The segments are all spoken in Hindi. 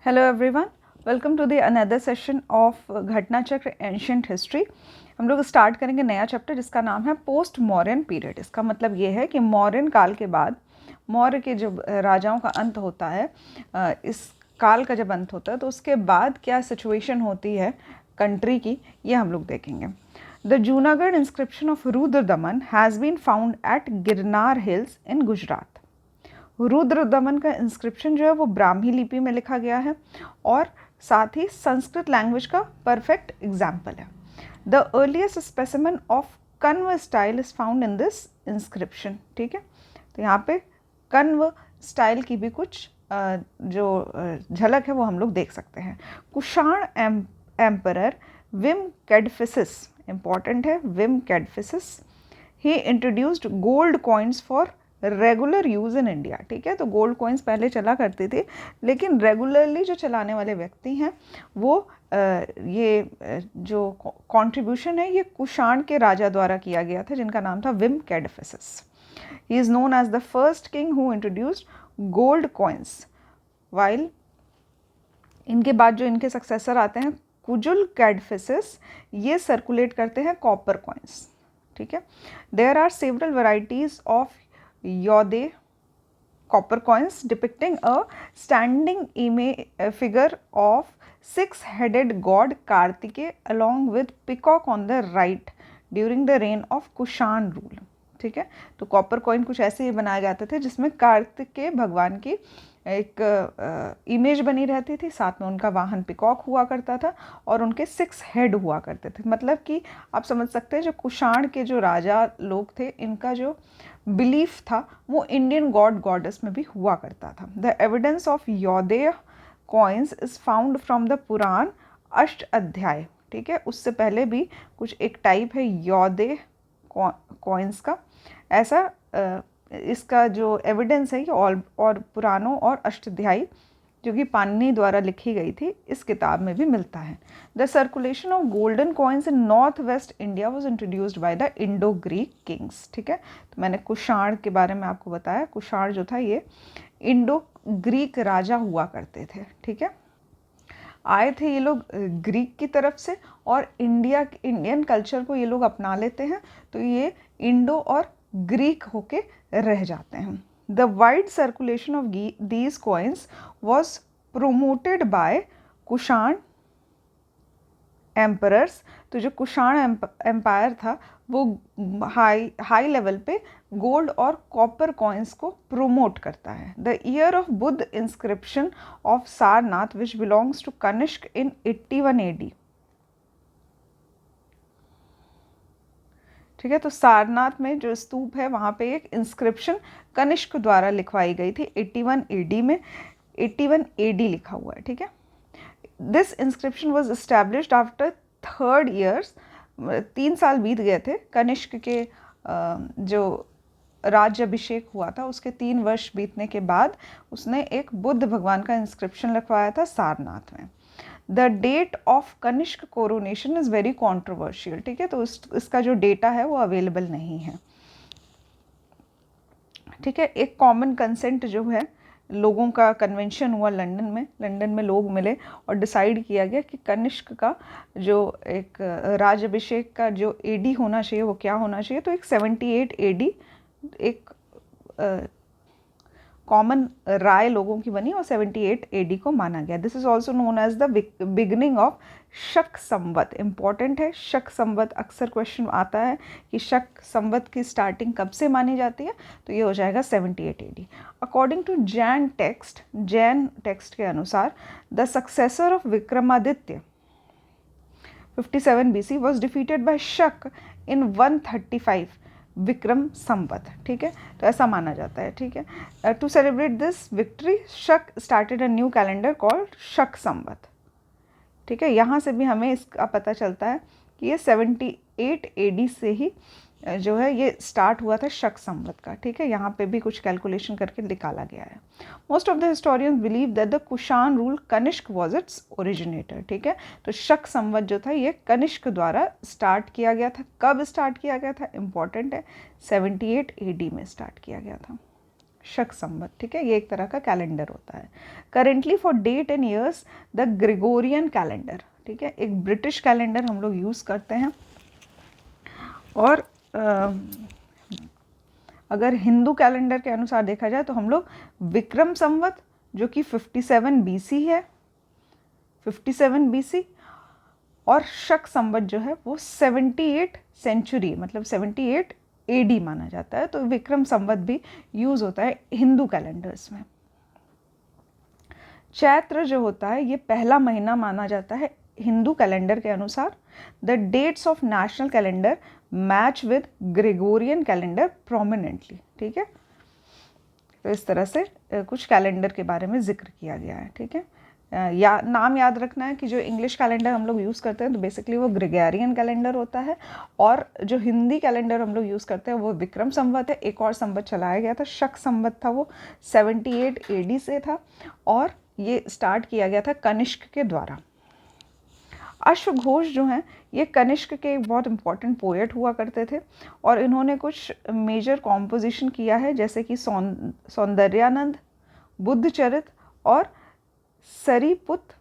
Hello everyone, welcome to the another session of Ghatna Chakra ancient history. हम लोग स्टार्ट करेंगे नया चैप्टर जिसका नाम है पोस्ट मौर्यन पीरियड। इसका मतलब ये है कि मौर्यन काल के बाद मौर्य के जो राजाओं का अंत होता है, इस काल का जब अंत होता है तो उसके बाद क्या सिचुएशन होती है कंट्री की, ये हम लोग देखेंगे। The Junagadh inscription of Rudra Daman has been found at Girnar hills in Gujarat. Rudra Daman का इंस्क्रिप्शन जो है वो ब्राह्मी लिपि में लिखा गया है और साथ ही संस्कृत लैंग्वेज का परफेक्ट एग्जाम्पल है। The earliest specimen of Kanva style is found in this inscription. ठीक है, तो यहाँ पे कन्व स्टाइल की भी कुछ जो झलक है वो हम लोग देख सकते हैं। कुषाण एम्परर विम कैडफिसिस, इंपॉर्टेंट है Vima Kadphises, he introduced gold coins for regular use in India. ठीक है, तो गोल्ड कॉइन्स पहले चला करती थी, लेकिन रेगुलरली जो चलाने वाले व्यक्ति हैं वो ये जो कंट्रीब्यूशन है ये कुषाण के राजा द्वारा किया गया था जिनका नाम था Vima Kadphises. He is known as the first king who introduced gold coins. While इनके बाद जो इनके सक्सेसर आते हैं कुजुल कैडफिसिस, ये सर्कुलेट करते हैं कॉपर कॉइन्स। ठीक है, there are several varieties of Yodhe copper coins depicting a standing figure of six-headed god Kartike along with peacock on the right during the reign of Kushan rule। ठीक है, तो कॉपर कॉइन कुछ ऐसे ही बनाए जाते थे जिसमें कार्तिकेय भगवान की एक इमेज बनी रहती थी, साथ में उनका वाहन पिकॉक हुआ करता था और उनके 6 हेड हुआ करते थे। मतलब कि आप समझ सकते हैं जो कुषाण के जो राजा लोग थे इनका जो बिलीफ था वो इंडियन गॉड गॉडेस में भी हुआ करता था। The evidence of Yaudheya coins is found from the Purana Ashta Adhyay. ठीक है, उससे पहले भी कुछ एक टाइप है योधेय कॉइन्स का। ऐसा इसका जो एविडेंस है ये और पुराणों और अष्टाध्यायी जो कि पाणिनि द्वारा लिखी गई थी इस किताब में भी मिलता है। The circulation of golden coins in north west India was introduced by the Indo Greek Kings. ठीक है, तो मैंने कुषाण के बारे में आपको बताया। कुषाण जो था ये इंडो ग्रीक राजा हुआ करते थे। ठीक है, आए थे ये लोग ग्रीक की तरफ से और इंडियन कल्चर को ये लोग अपना लेते हैं, तो ये इंडो और ग्रीक होके रह जाते हैं। The wide circulation of these coins was promoted by Kushan emperors. तो जो कुषाण एम्पायर था वो हाई लेवल पे गोल्ड और कॉपर कॉइन्स को प्रोमोट करता है। The year of Buddha inscription of Sarnath which belongs to Kanishka in 81 AD। ठीक है, तो सारनाथ में जो स्तूप है वहाँ पे एक इंस्क्रिप्शन कनिष्क द्वारा लिखवाई गई थी 81 AD में। 81 AD लिखा हुआ है। ठीक है, this inscription was established after 3 years। 3 साल बीत गए थे कनिष्क के जो राज्याभिषेक हुआ था उसके 3 वर्ष बीतने के बाद उसने एक बुद्ध भगवान का इंस्क्रिप्शन लिखवाया था सारनाथ में। The date of Kanishka coronation is very controversial. ठीक है, तो इसका जो डेटा है वो अवेलेबल नहीं है। ठीक है, एक कॉमन कंसेंट जो है लोगों का कन्वेंशन हुआ लंदन में लोग मिले और डिसाइड किया गया कि कनिष्क का जो एक राज्याभिषेक का जो AD होना चाहिए वो क्या होना चाहिए। तो एक 78 AD एक कॉमन राय लोगों की बनी और 78 AD को माना गया। This is also known as the beginning of Shaka Samvat. Important है शक संवत, अक्सर क्वेश्चन आता है कि शक संवत की स्टार्टिंग कब से मानी जाती है, तो ये हो जाएगा 78 AD। According to Jain text के अनुसार the successor of Vikramaditya 57 BC was defeated by Shaka in 135 Vikram Samvat. ठीक है, तो ऐसा माना जाता है। ठीक है, टू सेलिब्रेट दिस विक्ट्री शक started a new calendar called शक संवत। ठीक है, यहाँ से भी हमें इसका पता चलता है कि ये 78 AD से ही जो है ये स्टार्ट हुआ था शक संवत का। ठीक है, यहाँ पे भी कुछ कैलकुलेशन करके निकाला गया है। Most of the historians believe that the Kushan rule Kanishka was its originator. ठीक है, तो शक संवत जो था ये कनिष्क द्वारा स्टार्ट किया गया था। कब स्टार्ट किया गया था इंपॉर्टेंट है, 78 AD में स्टार्ट किया गया था। शक संवत, ठीक है, ये एक तरह का कैलेंडर होता है। Currently for date and years the Gregorian calendar, ठीक है, एक ब्रिटिश कैलेंडर हम लोग यूज़ करते हैं। और अगर हिंदू कैलेंडर के अनुसार देखा जाए तो हम लोग विक्रम संवत जो कि 57 BC है, 57 BC, और शक संवत जो है वो 78 सेंचुरी मतलब 78 AD माना जाता है। तो विक्रम संवत भी यूज़ होता है हिंदू कैलेंडर्स में। चैत्र जो होता है ये पहला महीना माना जाता है हिंदू कैलेंडर के अनुसार। The dates of national calendar match with Gregorian calendar prominently, ठीक है। तो इस तरह से कुछ कैलेंडर के बारे में जिक्र किया गया है, ठीक है। नाम याद रखना है कि जो इंग्लिश कैलेंडर हम लोग यूज़ करते हैं तो बेसिकली वो ग्रेगोरियन कैलेंडर होता है, और जो हिंदी कैलेंडर हम लोग यूज़ करते हैं वो विक्रम संवत है। एक और संवत चलाया गया था, शक संवत था, वो 78 AD से था, और ये स्टार्ट किया गया था कनिष्क के द्वारा। अश्वघोष जो हैं ये कनिष्क के एक बहुत इंपॉर्टेंट पोएट हुआ करते थे, और इन्होंने कुछ मेजर कॉम्पोजिशन किया है जैसे कि सौंदर्यानंद, बुद्धचरित और सरीपुत्र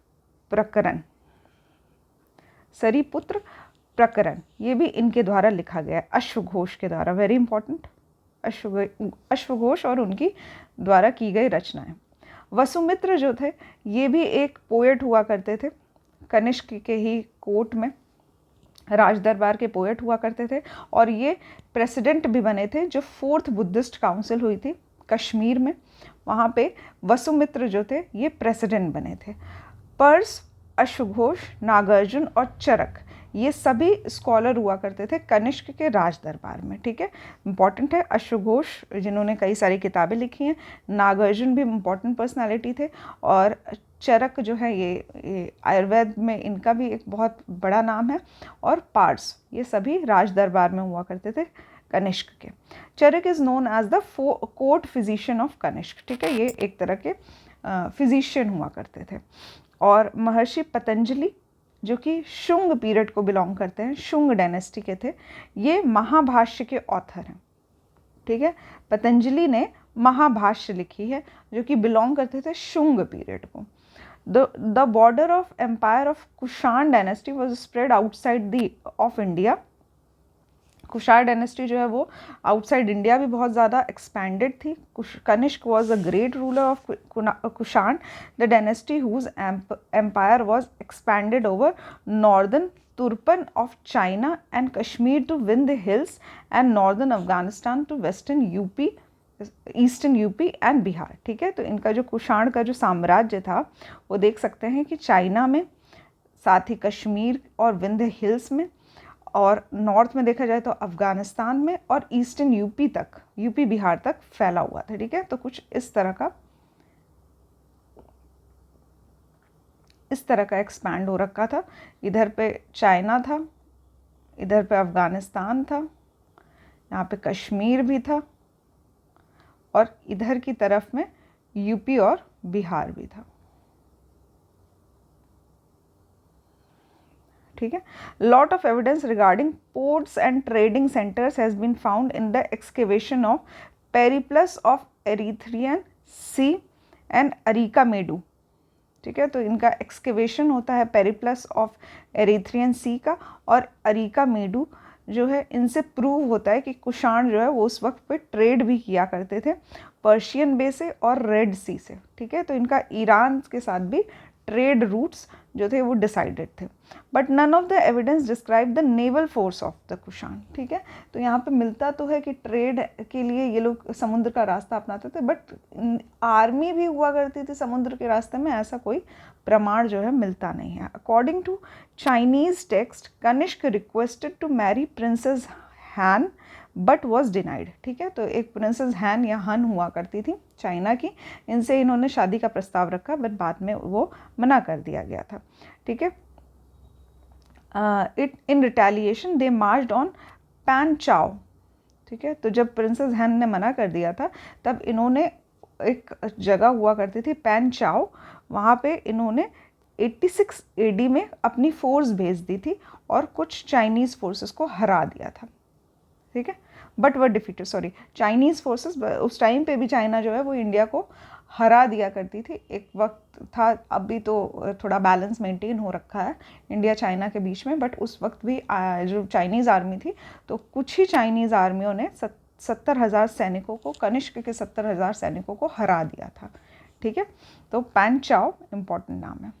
प्रकरण, ये भी इनके द्वारा लिखा गया है, अश्वघोष के द्वारा। वेरी इंपॉर्टेंट, अश्वघोष और उनकी द्वारा की गई रचनाएं। वसुमित्र जो थे ये भी एक पोएट हुआ करते थे, कनिष्क के ही कोर्ट में राज दरबार के पोएट हुआ करते थे, और ये प्रेसिडेंट भी बने थे जो 4th बुद्धिस्ट काउंसिल हुई थी कश्मीर में, वहाँ पे वसुमित्र जो थे ये प्रेसिडेंट बने थे। पर्स, अश्वघोष, नागार्जुन और चरक ये सभी स्कॉलर हुआ करते थे कनिष्क के राज दरबार में, ठीक है। इम्पॉर्टेंट है, अश्वघोष जिन्होंने कई सारी किताबें लिखी हैं, नागार्जुन भी इम्पॉर्टेंट पर्सनालिटी थे, और चरक जो है ये आयुर्वेद में इनका भी एक बहुत बड़ा नाम है, और पार्स ये सभी राज दरबार में हुआ करते थे कनिष्क के। Charak is known as the court physician of Kanishka, ठीक है, ये एक तरह के फिजिशियन हुआ करते थे। और महर्षि पतंजलि जो कि शुंग पीरियड को बिलोंग करते हैं, शुंग डायनेस्टी के थे, ये महाभाष्य के ऑथर हैं, ठीक है। पतंजलि ने महाभाष्य लिखी है जो कि बिलोंग करते थे शुंग पीरियड को। The border of empire of Kushan dynasty was spread outside of India. Kushan dynasty जो है वो आउटसाइड इंडिया भी बहुत ज़्यादा एक्सपैंडेड थी। Kanishka was a great ruler of Kushan, the dynasty whose empire was expanded over northern Turpan of China and Kashmir to Vindhya hills and northern Afghanistan to western UP, eastern UP and Bihar, ठीक है। तो इनका जो कुषाण का जो साम्राज्य था वो देख सकते हैं कि चाइना में, साथ ही कश्मीर और विंध्य हिल्स में, और नॉर्थ में देखा जाए तो अफगानिस्तान में, और ईस्टर्न यूपी तक, यूपी बिहार तक फैला हुआ था, ठीक है। तो कुछ इस तरह का एक्सपैंड हो रखा था। इधर पे चाइना था, इधर पे अफगानिस्तान था, यहाँ पे कश्मीर भी था, और इधर की तरफ में यूपी और बिहार भी था, ठीक है। Lot of evidence regarding ports and trading centers has been found in the excavation of Periplus of Erythraean sea and Arikamedu, ठीक है। तो इनका एक्सकेवेशन होता है पेरिप्लस ऑफ एरिथ्रियन सी का, और अरिका मेडू जो है इनसे प्रूव होता है कि कुषाण जो है वो उस वक्त पे ट्रेड भी किया करते थे पर्शियन बे से और रेड सी से, ठीक है। तो इनका ईरान के साथ भी ट्रेड रूट्स जो थे वो डिसाइडेड थे, but none of the evidence describe the naval force of the Kushan, ठीक है। तो यहाँ पे मिलता तो है कि ट्रेड के लिए ये लोग समुद्र का रास्ता अपनाते थे, बट आर्मी भी हुआ करती थी समुद्र के रास्ते में, ऐसा कोई प्रमाण जो है मिलता नहीं है। According to Chinese text, Kanishka requested to marry princess Han but was denied, ठीक है। तो एक प्रिंसेस हैन या हन हुआ करती थी चाइना की, इनसे इन्होंने शादी का प्रस्ताव रखा, बट बाद में वो मना कर दिया गया था, ठीक है। In retaliation they marched on Pan Chao, ठीक है। तो जब प्रिंसेस हैन ने मना कर दिया था तब इन्होंने, एक जगह हुआ करती थी पैन चाओ, वहाँ पे इन्होंने 86 AD में अपनी फोर्स भेज दी थी और कुछ चाइनीज़ फोर्सेस को हरा दिया था, ठीक है। But were defeated, sorry, Chinese forces, उस टाइम पे भी चाइना जो है वो इंडिया को हरा दिया करती थी। एक वक्त था, अभी तो थोड़ा बैलेंस मेंटेन हो रखा है इंडिया चाइना के बीच में, बट उस वक्त भी जो चाइनीज़ आर्मी थी, तो कुछ ही चाइनीज़ आर्मियों ने 70,000 सैनिकों को, कनिष्क के 70,000 सैनिकों को हरा दिया था। ठीक है, तो पैन चाओ इम्पॉर्टेंट नाम है।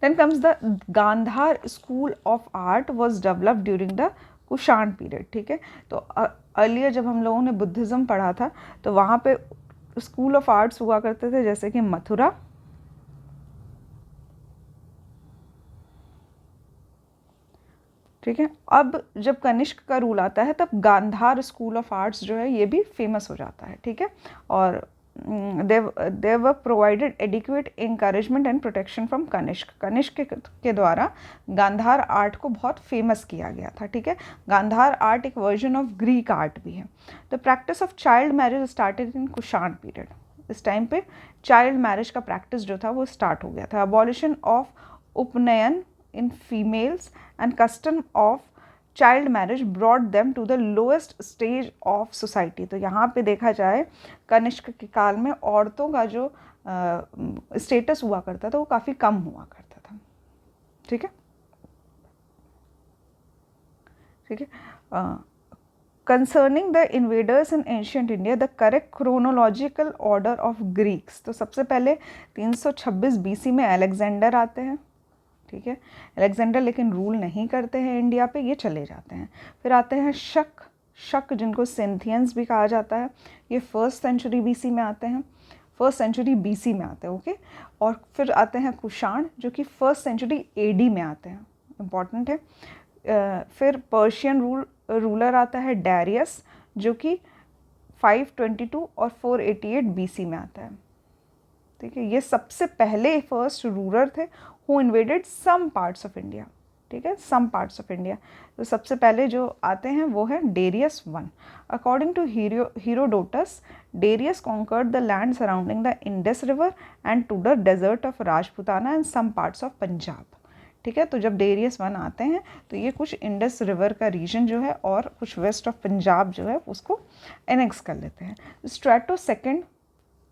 Then comes the Gandhara school of art was developed during the Kushan period. ठीक है, तो अर्लियर जब हम लोगों ने बुद्धिज़्म पढ़ा था तो वहाँ पे स्कूल ऑफ आर्ट्स हुआ करते थे, जैसे कि मथुरा, ठीक है। अब जब कनिष्क का रूल आता है तब गांधार स्कूल ऑफ आर्ट्स जो है ये भी फेमस हो जाता है। ठीक है, और they were provided adequate encouragement and protection from Kanishka. Kanishka के द्वारा गांधार आर्ट को बहुत फेमस किया गया था। ठीक है, गांधार आर्ट एक वर्जन ऑफ ग्रीक आर्ट भी है। The practice of child marriage started in Kushan period. इस टाइम पे चाइल्ड मैरिज का प्रैक्टिस जो था वो स्टार्ट हो गया था। अबॉलिशन ऑफ उपनयन in females and custom of child marriage brought them to the lowest stage of society। तो यहाँ पे देखा जाए कनिष्क के काल में औरतों का जो स्टेटस हुआ करता था वो काफ़ी कम हुआ करता था। ठीक है, ठीक है। Concerning the invaders in ancient India, the correct chronological order of Greeks. तो सबसे पहले 326 BC में अलेक्जेंडर आते हैं। ठीक है, अलेक्जेंडर लेकिन रूल नहीं करते हैं इंडिया पे, ये चले जाते हैं। फिर आते हैं शक जिनको सिंथियंस भी कहा जाता है, ये 1st सेंचुरी BC में आते हैं, 1st सेंचुरी BC में आते हैं। ओके, और फिर आते हैं कुषाण जो कि 1st सेंचुरी AD में आते हैं, इम्पॉर्टेंट है। फिर पर्शियन रूलर आता है डैरियस जो कि 522 और 488 BC में आता है। ठीक है, ये सबसे पहले फर्स्ट रूलर थे who invaded some parts of India। ठीक है, some parts of India। तो सबसे पहले जो आते हैं वो है Darius 1। According to Herodotus, Darius conquered the land surrounding the Indus River and to the desert of Rajputana and some parts of Punjab. ठीक है, तो जब डेरियस 1 आते हैं तो ये कुछ इंडस रिवर का रीजन जो है और कुछ वेस्ट ऑफ पंजाब जो है उसको एनेक्स कर लेते हैं। स्ट्रैटो सेकेंड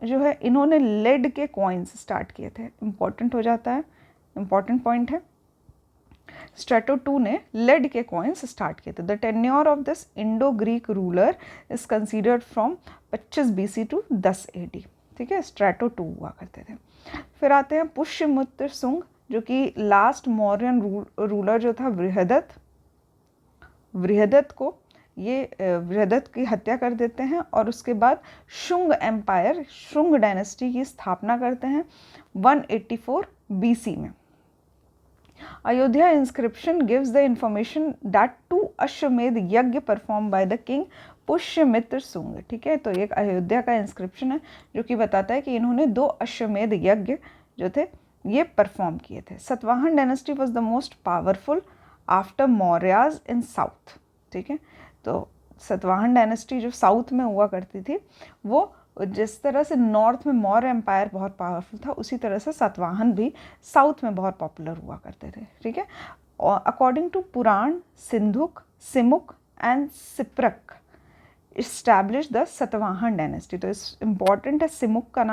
जो है इन्होंने लेड के कॉइन्स स्टार्ट किए थे, इम्पॉर्टेंट हो जाता है, इम्पॉर्टेंट पॉइंट है। स्ट्रैटो 2 ने लेड के कॉइन्स स्टार्ट किए थे। The tenure of this Indo Greek ruler is considered from 25 BC to 10 AD। ठीक है, स्ट्रैटो 2 हुआ करते थे। फिर आते हैं पुष्यमित्र सुंग जो कि लास्ट मौर्यन रूलर जो था बृहदत्त को ये बृहदत्त की हत्या कर देते हैं और उसके बाद शुंग एम्पायर, शुंग डायनेस्टी की स्थापना करते हैं 184 BC में। Ayodhya inscription gives the information that 2 अश्वमेध यज्ञ perform by the king Pushyamitra सुंग। ठीक है, तो एक अयोध्या का इंस्क्रिप्शन है जो कि बताता है कि इन्होंने 2 अश्वमेध यज्ञ जो थे ये परफॉर्म किए थे। Satavahana dynasty was the most powerful after Mauryas in south. ठीक है, तो सतवाहन डायनेस्टी जो साउथ में हुआ करती थी वो जिस तरह से नॉर्थ में मौर्य एम्पायर बहुत पावरफुल था उसी तरह से सातवाहन भी साउथ में बहुत पॉपुलर हुआ करते थे। ठीक है, according to Purana, Sindhuk, Simuk and Siprak establish the Satavahana dynasty. तो इस इम्पॉर्टेंट है सिमुक का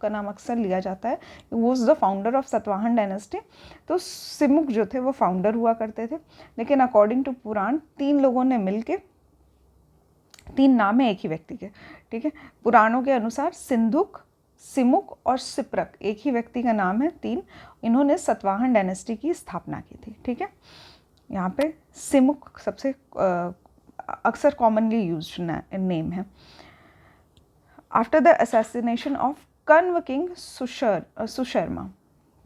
नाम अक्सर लिया जाता है, वो was the founder of Satavahana dynasty. तो सिमुक जो थे वो फाउंडर हुआ करते थे, लेकिन अकॉर्डिंग टू पुराण 3 लोगों ने मिलके, 3 नाम है एक ही व्यक्ति के। ठीक है, पुराणों के अनुसार सिंधुक, सिमुक और सिप्रक एक ही व्यक्ति का नाम है, 3। इन्होंने सतवाहन डायनेस्टी की स्थापना की थी। ठीक है, यहाँ पे सिमुक सबसे अक्सर कॉमनली यूज्ड नेम है। After the assassination of Kanva king Susharma.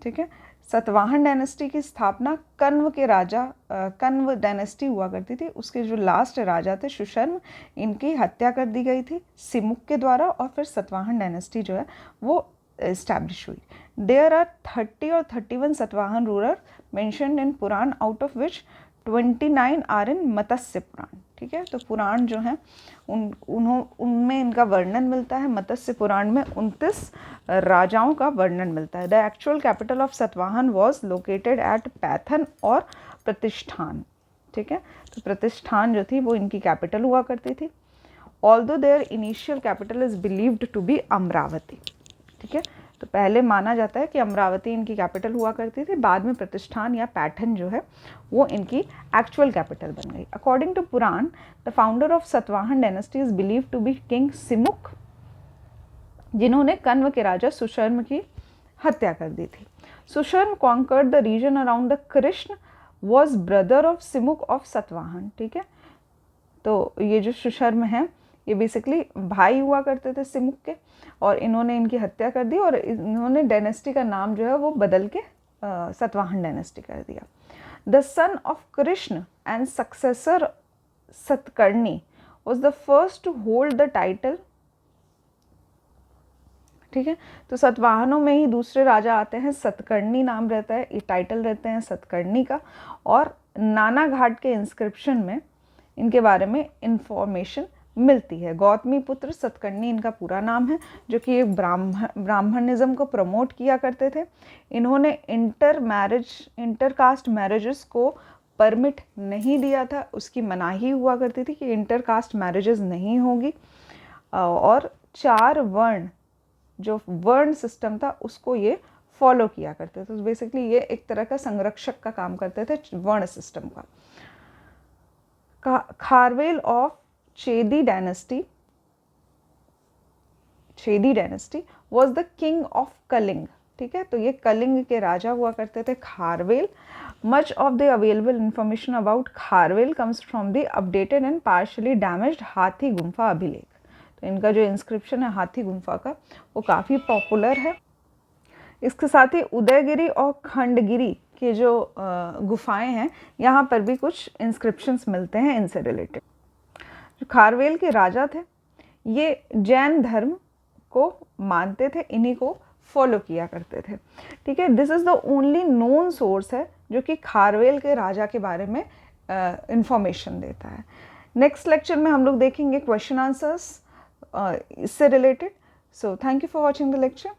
ठीक है, सतवाहन डायनेस्टी की स्थापना कण्व के राजा, कण्व डायनेस्टी हुआ करती थी, उसके जो लास्ट राजा थे सुशर्म, इनकी हत्या कर दी गई थी सिमुक के द्वारा और फिर सतवाहन डायनेस्टी जो है वो इस्टेब्लिश हुई। देयर आर 30 और 31 Satavahana ruler mentioned in Purana, out of which 29 are in Matsya Purana. ठीक है, तो पुराण जो हैं उनमें इनका वर्णन मिलता है। मत्स्य पुराण में 29 राजाओं का वर्णन मिलता है। The actual capital of Satavahana was located at Python और प्रतिष्ठान। ठीक है। तो प्रतिष्ठान जो थी वो इनकी कैपिटल हुआ करती थी। Although there initial capital is believed to be Amaravati, ठीक है। तो पहले माना जाता है कि अमरावती इनकी कैपिटल हुआ करती थी, बाद में प्रतिष्ठान या पैठन जो है वो इनकी एक्चुअल कैपिटल बन गई। According to Purana, the founder of Satavahana dynasty is believe to be king Simuk, जिन्होंने कण्व के राजा सुशर्म की हत्या कर दी थी। Susharma conquered the region around the Krishna, was brother of Simuk of Satavahana, ठीक है। तो ये जो सुशर्म हैं ये बेसिकली भाई हुआ करते थे सिमुक के, और इन्होंने इनकी हत्या कर दी और इन्होंने डायनेस्टी का नाम जो है वो बदल के सतवाहन डायनेस्टी कर दिया। The son of Krishna and successor Satakarni was the first to hold the title, ठीक है। तो सतवाहनों में ही दूसरे राजा आते हैं, सतकर्णी नाम रहता है, ये टाइटल रहते हैं सतकर्णी का। और नाना घाट के इंस्क्रिप्शन में इनके बारे में इंफॉर्मेशन मिलती है। गौतमी पुत्र सतकर्णी इनका पूरा नाम है, जो कि एक ब्राह्मणिज्म को प्रमोट किया करते थे। इन्होंने इंटर कास्ट मैरिजेस को परमिट नहीं दिया था, उसकी मनाही हुआ करती थी कि इंटर कास्ट मैरिजेस नहीं होगी। और 4 वर्ण जो वर्ण सिस्टम था उसको ये फॉलो किया करते थे। तो बेसिकली ये एक तरह का संरक्षक का काम करते थे वर्ण सिस्टम का। Kharavela of Chedi dynasty was the king of Kalinga, ठीक है। तो ये कलिंग के राजा हुआ करते थे Kharavela. Much of the available information about Kharavela comes from the updated and partially damaged हाथी गुम्फा अभिलेख। तो इनका जो इंस्क्रिप्शन है हाथी गुम्फा का वो काफ़ी पॉपुलर है। इसके साथ ही उदयगिरी और खंडगिरी के जो गुफाएं हैं यहाँ पर भी कुछ इंस्क्रिप्शंस मिलते हैं इनसे रिलेटेड। जो खारवेल के राजा थे ये जैन धर्म को मानते थे, इन्हीं को फॉलो किया करते थे, ठीक है। This is the only known source है जो कि खारवेल के राजा के बारे में इंफॉर्मेशन देता है। नेक्स्ट लेक्चर में हम लोग देखेंगे क्वेश्चन आंसर्स इससे related. So thank you for watching the lecture.